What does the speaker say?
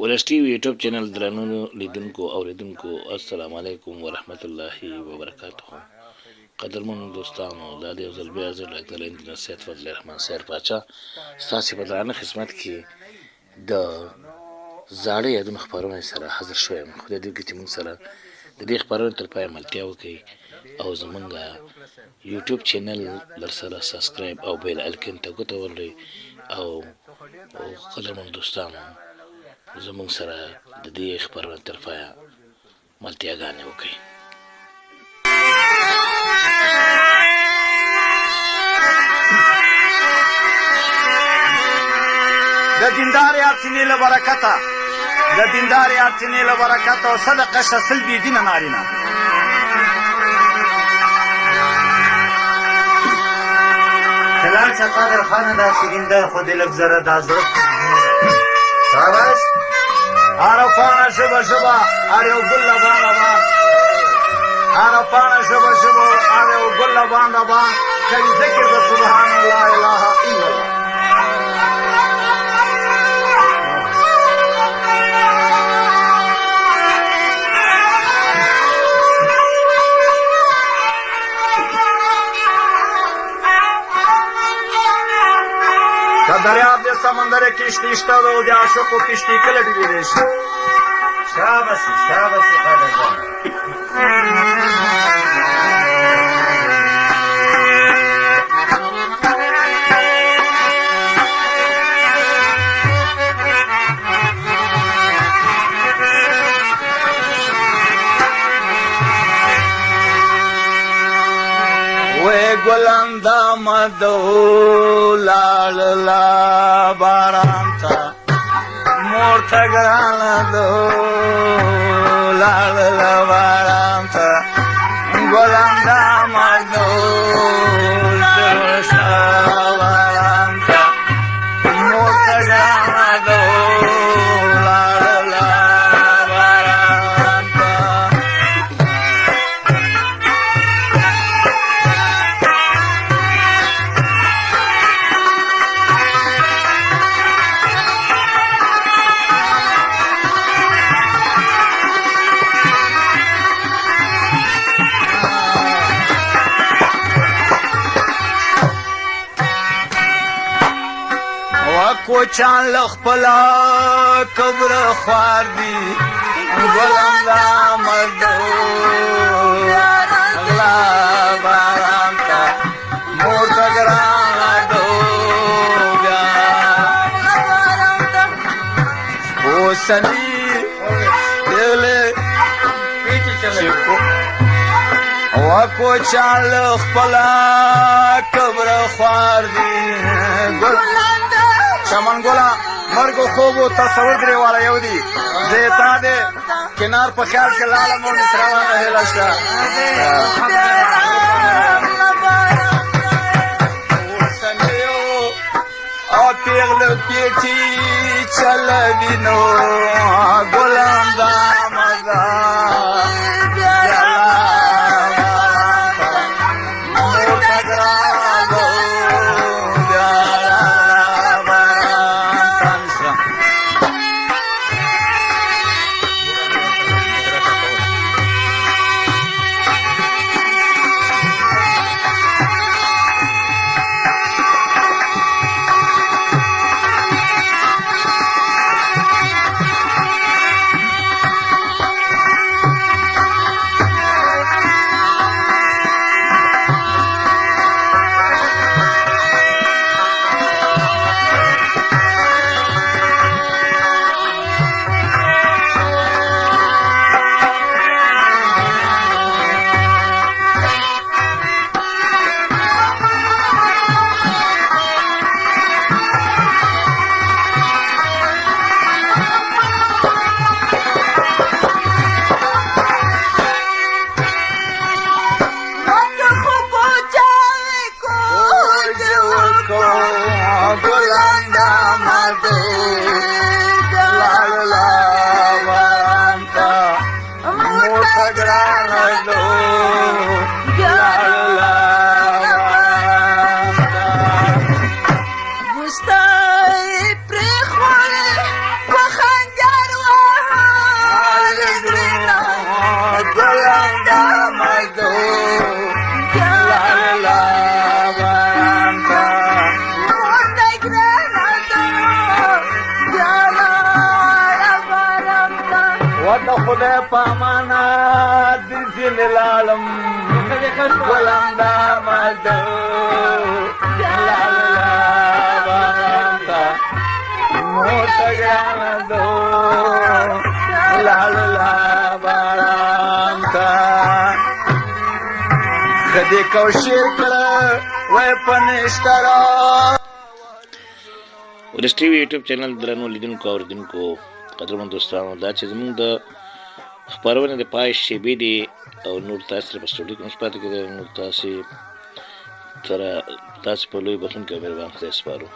ولس ټي وي یوټیوب چینل درنو لیدونکو اوریدونکو السلام علیکم ورحمت الله وبرکاته. قدرمن دوستانو دا د یو ځل بیا زه ډاکټر انجینر سید فضل الرحمن سیر پاچا ستاسې په درانه خدمت کې د زاړه یادونو خپرونې سره حاضر شوی یم. خدای دې وکړي چې موږ سره د دې خپرونې تر پایه ملتیا وکړئ او زموږ یوټیوب چینل در سره سبسکرایب او بیل الکن ته ګوته ولرئ او قدرمن دوستانو زموږ سره د دې خپرونې تر پایه ملتیاګانې وکړئ. د دیندارې ارچینې له برکته او صدقه شسل بې دینه نارینه هلال شه قادر خانه دا شیریندر خو دې لږ زره دا زړه شاباش عرفانه شبه ار یو ګل لبان لبان عرفانه شبه ار یو ګل لبان لبان کوي ذکر د سبحان الله اله الا الله. دریاب دې سمندر کشتی شته او د عاشقو کشتی کله ډوبېدی شي. شاباسي قادر جان ګلان د مدو لاړلا باران ته مور ته ګرانه دو لاړلا باران ته ګلان د مدو باران ته مور ته ګرانه دو لاړلا باران ته. کوچان لخپلا کبر خوار دی ګلان دا مدو اغلا باران تا مور تا ګرانه دو بیا اوسنی دیوله کوچان لخپلا کبر خوار دی چمن ګله مرګ خوب و تصور درې والا یو دی زه تا دې کنار په خیال کې لاله مور مې روانه هیله شته اوسنیو او پیغله پیټي چلوینو ګلان دا مزه خدای پامانا دل لالم ګلم دا مدو لا لا باران تا موټ ګران دو لا لا باران تا خدای کو شیر کړه وای پنيشترا ولس ټي وي یوټیوب چینل درنو لیدونکو اوریدونکو قدرمن دوستانو دا چې زموږ د خپرونې د پای شیبې دي او نور تاسو په سټوډیو کې مشپات کړئ نور تاسو په لوی بخون کې مهربان خدای سپارو